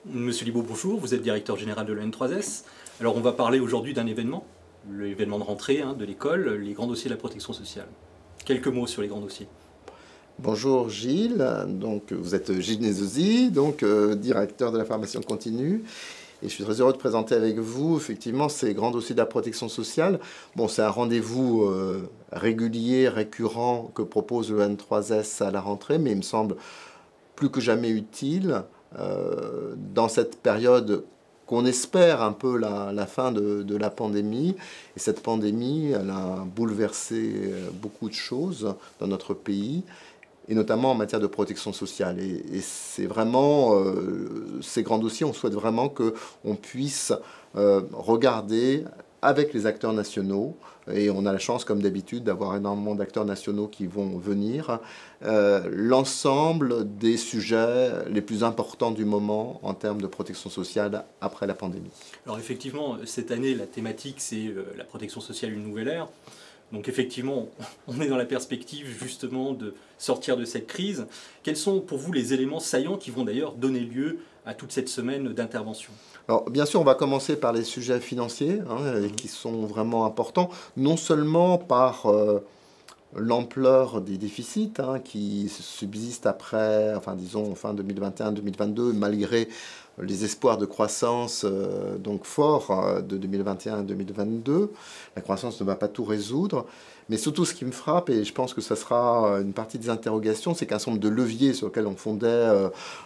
Monsieur Libaud, bonjour, vous êtes directeur général de l'EN3S. Alors on va parler aujourd'hui d'un événement, l'événement de rentrée de l'école, les grands dossiers de la protection sociale. Quelques mots sur les grands dossiers. Bonjour Gilles, donc vous êtes Gilles Nézouzi, directeur de la formation continue. Et je suis très heureux de présenter avec vous effectivement ces grands dossiers de la protection sociale. Bon, c'est un rendez-vous régulier, récurrent que propose le N3S à la rentrée, mais il me semble plus que jamais utile dans cette période qu'on espère un peu la fin de la pandémie. Et cette pandémie, elle a bouleversé beaucoup de choses dans notre pays, et notamment en matière de protection sociale. Et c'est vraiment ces grands dossiers, on souhaite vraiment qu'on puisse regarder avec les acteurs nationaux, et on a la chance, comme d'habitude, d'avoir énormément d'acteurs nationaux qui vont venir, l'ensemble des sujets les plus importants du moment en termes de protection sociale après la pandémie. Alors effectivement, cette année, la thématique, c'est la protection sociale, une nouvelle ère. Donc effectivement, on est dans la perspective justement de sortir de cette crise. Quels sont pour vous les éléments saillants qui vont d'ailleurs donner lieu à toute cette semaine d'intervention ? Alors, bien sûr, on va commencer par les sujets financiers, qui sont vraiment importants, non seulement par l'ampleur des déficits qui subsistent après, disons, fin 2021-2022, malgré les espoirs de croissance donc forts de 2021 et 2022. La croissance ne va pas tout résoudre. Mais surtout, ce qui me frappe, et je pense que ça sera une partie des interrogations, c'est qu'un certain nombre de leviers sur lesquels on fondait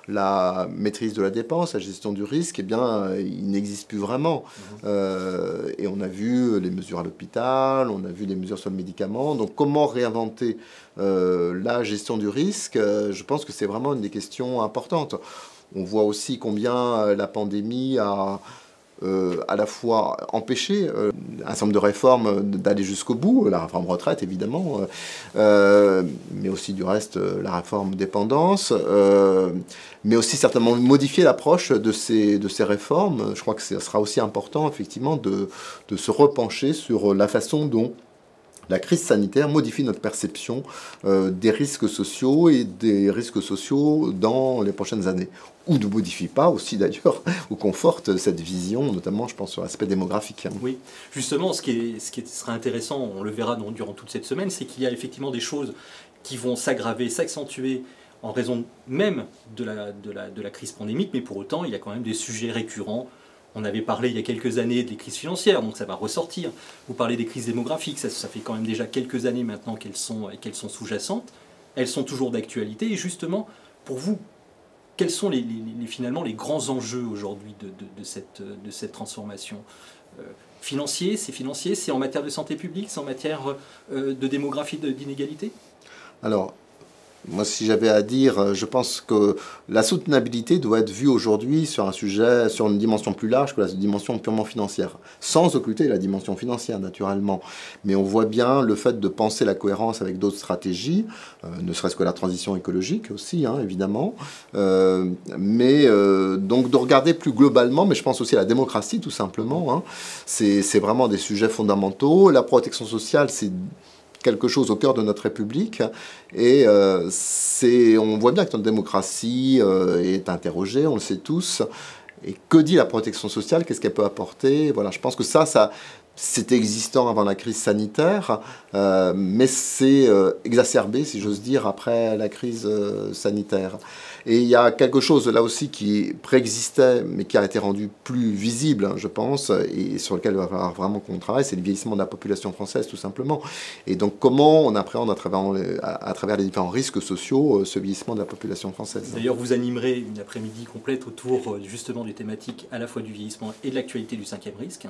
la maîtrise de la dépense, la gestion du risque, eh bien, ils n'existent plus vraiment. Et on a vu les mesures à l'hôpital, on a vu les mesures sur le médicament. Donc, comment réinventer la gestion du risque? Je pense que c'est vraiment une des questions importantes. On voit aussi combien la pandémie a à la fois empêché un certain nombre de réformes d'aller jusqu'au bout, la réforme retraite évidemment, mais aussi du reste la réforme dépendance, mais aussi certainement modifier l'approche de ces réformes. Je crois que ce sera aussi important effectivement de se repencher sur la façon dont la crise sanitaire modifie notre perception des risques sociaux et des risques sociaux dans les prochaines années. Ou ne modifie pas aussi d'ailleurs, ou conforte cette vision, notamment je pense sur l'aspect démographique. Oui, justement, ce qui sera intéressant, on le verra durant toute cette semaine, c'est qu'il y a effectivement des choses qui vont s'aggraver, s'accentuer en raison même de la crise pandémique, mais pour autant, il y a quand même des sujets récurrents. On avait parlé il y a quelques années des crises financières, donc ça va ressortir. Vous parlez des crises démographiques, ça fait quand même déjà quelques années maintenant qu'elles sont sous-jacentes. Elles sont toujours d'actualité. Et justement, pour vous, quels sont finalement les grands enjeux aujourd'hui de cette transformation financier, c'est en matière de santé publique, c'est en matière de démographie, d'inégalité ? Alors, moi, si j'avais à dire, je pense que la soutenabilité doit être vue aujourd'hui sur un sujet, sur une dimension plus large que la dimension purement financière, sans occulter la dimension financière, naturellement. Mais on voit bien le fait de penser la cohérence avec d'autres stratégies, ne serait-ce que la transition écologique aussi, évidemment, mais donc de regarder plus globalement, mais je pense aussi à la démocratie, tout simplement. C'est vraiment des sujets fondamentaux. La protection sociale, c'est quelque chose au cœur de notre République, et on voit bien que notre démocratie est interrogée, on le sait tous, et que dit la protection sociale, qu'est-ce qu'elle peut apporter? Voilà, je pense que ça c'était existant avant la crise sanitaire, mais c'est exacerbé, si j'ose dire, après la crise sanitaire. Et il y a quelque chose là aussi qui préexistait, mais qui a été rendu plus visible, je pense, et sur lequel il va falloir vraiment qu'on travaille, c'est le vieillissement de la population française, tout simplement. Et donc, comment on appréhende à travers les différents risques sociaux ce vieillissement de la population française. D'ailleurs, vous animerez une après-midi complète autour justement des thématiques à la fois du vieillissement et de l'actualité du 5e risque.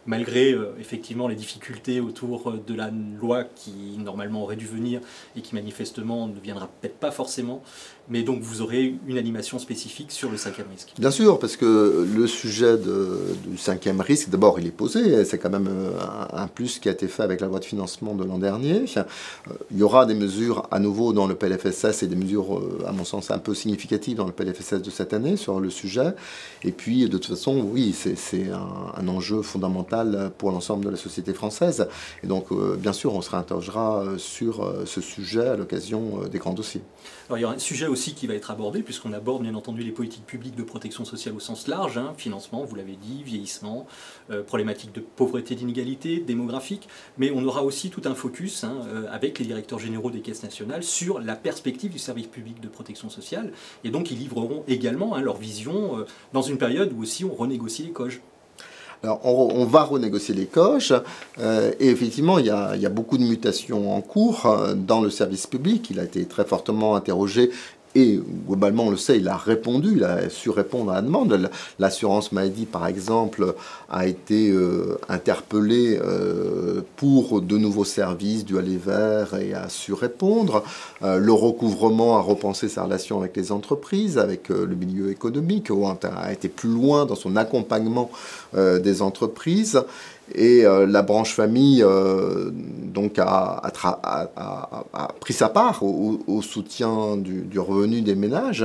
Malgré effectivement les difficultés autour de la loi qui normalement aurait dû venir et qui manifestement ne viendra peut-être pas forcément, mais donc vous aurez une animation spécifique sur le 5e risque. Bien sûr, parce que le sujet du 5e risque, d'abord il est posé, c'est quand même un plus qui a été fait avec la loi de financement de l'an dernier. Il y aura des mesures à nouveau dans le PLFSS et des mesures à mon sens un peu significatives dans le PLFSS de cette année sur le sujet, et puis de toute façon oui, c'est un enjeu fondamental fondamentale pour l'ensemble de la société française. Et donc, bien sûr, on se réinterrogera sur ce sujet à l'occasion des grands dossiers. Alors, il y aura un sujet aussi qui va être abordé, puisqu'on aborde bien entendu les politiques publiques de protection sociale au sens large, hein, financement, vous l'avez dit, vieillissement, problématiques de pauvreté, d'inégalité, démographique, mais on aura aussi tout un focus avec les directeurs généraux des caisses nationales sur la perspective du service public de protection sociale, et donc ils livreront également leur vision dans une période où aussi on renégocie les COG. Alors, on va renégocier les COG, et effectivement, il y a beaucoup de mutations en cours dans le service public. Il a été très fortement interrogé. Et globalement, on le sait, il a répondu, il a su répondre à la demande. L'assurance maladie, par exemple, a été interpellée pour de nouveaux services du aller vers et a su répondre. Le recouvrement a repensé sa relation avec les entreprises, avec le milieu économique, a été plus loin dans son accompagnement des entreprises. Et la branche famille donc a pris sa part au soutien du revenu des ménages.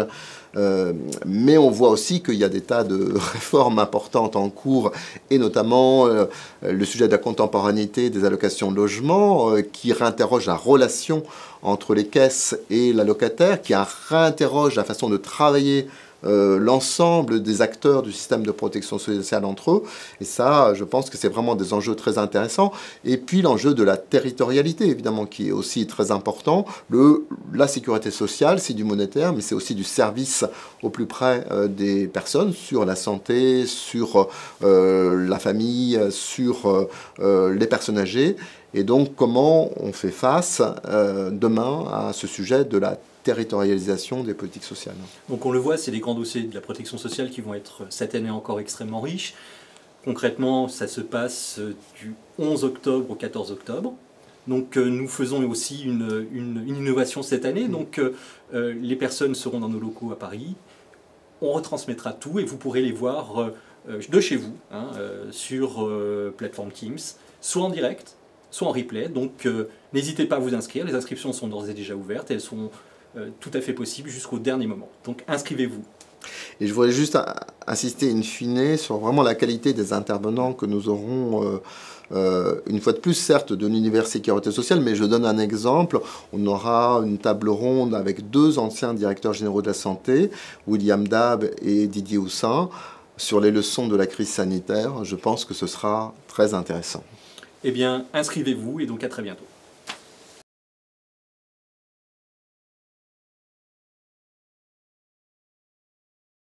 Mais on voit aussi qu'il y a des tas de réformes importantes en cours, et notamment le sujet de la contemporanéité des allocations de logement, qui réinterroge la relation entre les caisses et l'allocataire, qui réinterroge la façon de travailler l'ensemble des acteurs du système de protection sociale entre eux. Et ça, je pense que c'est vraiment des enjeux très intéressants. Et puis l'enjeu de la territorialité, évidemment, qui est aussi très important. La sécurité sociale, c'est du monétaire, mais c'est aussi du service au plus près des personnes, sur la santé, sur la famille, sur les personnes âgées. Et donc, comment on fait face demain à ce sujet de la territorialisation des politiques sociales. Donc on le voit, c'est les grands dossiers de la protection sociale qui vont être cette année encore extrêmement riches. Concrètement, ça se passe du 11 octobre au 14 octobre. Donc nous faisons aussi une innovation cette année. Donc les personnes seront dans nos locaux à Paris. On retransmettra tout et vous pourrez les voir de chez vous, sur plateforme Teams, soit en direct, soit en replay. Donc n'hésitez pas à vous inscrire. Les inscriptions sont d'ores et déjà ouvertes et elles sont tout à fait possible jusqu'au dernier moment. Donc inscrivez-vous. Et je voudrais juste insister in fine sur vraiment la qualité des intervenants que nous aurons une fois de plus, certes, de l'univers sécurité sociale, mais je donne un exemple. On aura une table ronde avec 2 anciens directeurs généraux de la santé, William Dab et Didier Houssin, sur les leçons de la crise sanitaire. Je pense que ce sera très intéressant. Eh bien, inscrivez-vous et donc à très bientôt.